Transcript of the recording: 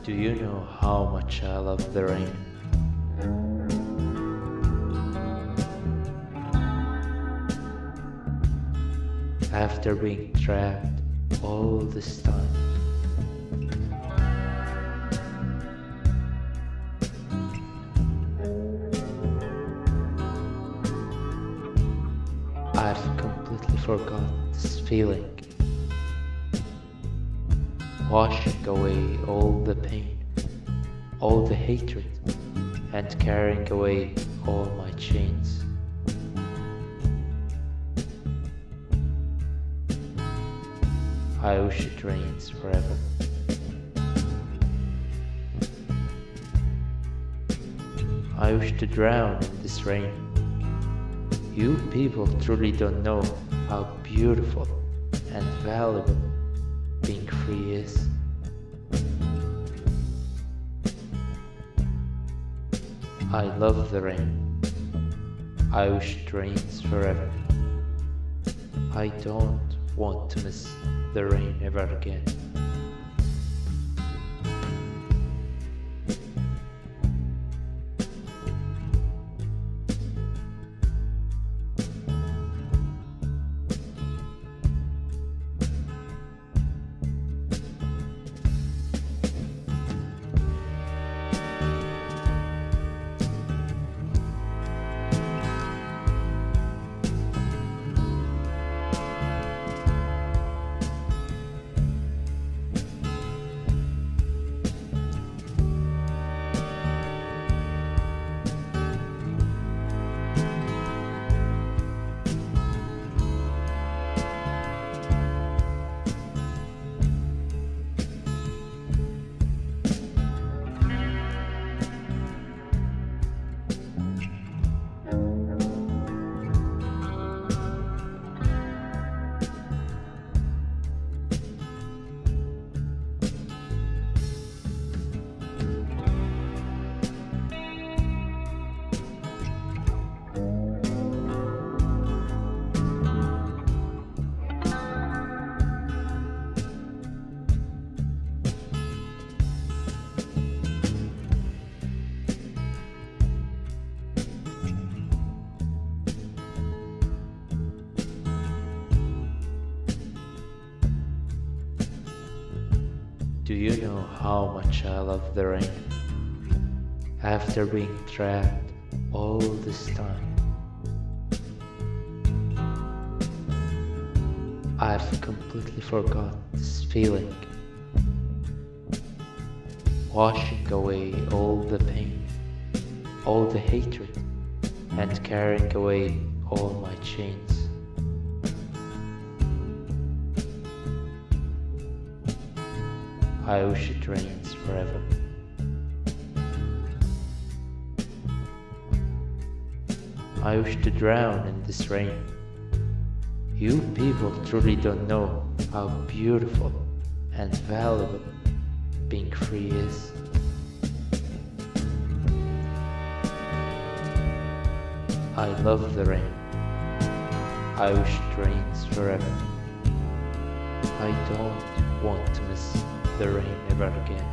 Do you know how much I love the rain? After being trapped all this time, I've completely forgot this feeling, washing away all the pain, all the hatred, and carrying away all my chains. I wish it rains forever. I wish to drown in this rain. You people truly don't know how beautiful and valuable being free is. I love the rain. I wish it rains forever. I don't want to miss the rain ever again. Do you know how much I love the rain? After being trapped all this time, I've completely forgot this feeling, washing away all the pain, all the hatred, and carrying away all my chains. I wish it rains forever. I wish to drown in this rain. You people truly don't know how beautiful and valuable being free is. I love the rain. I wish it rains forever. I don't want to miss the rain ever again.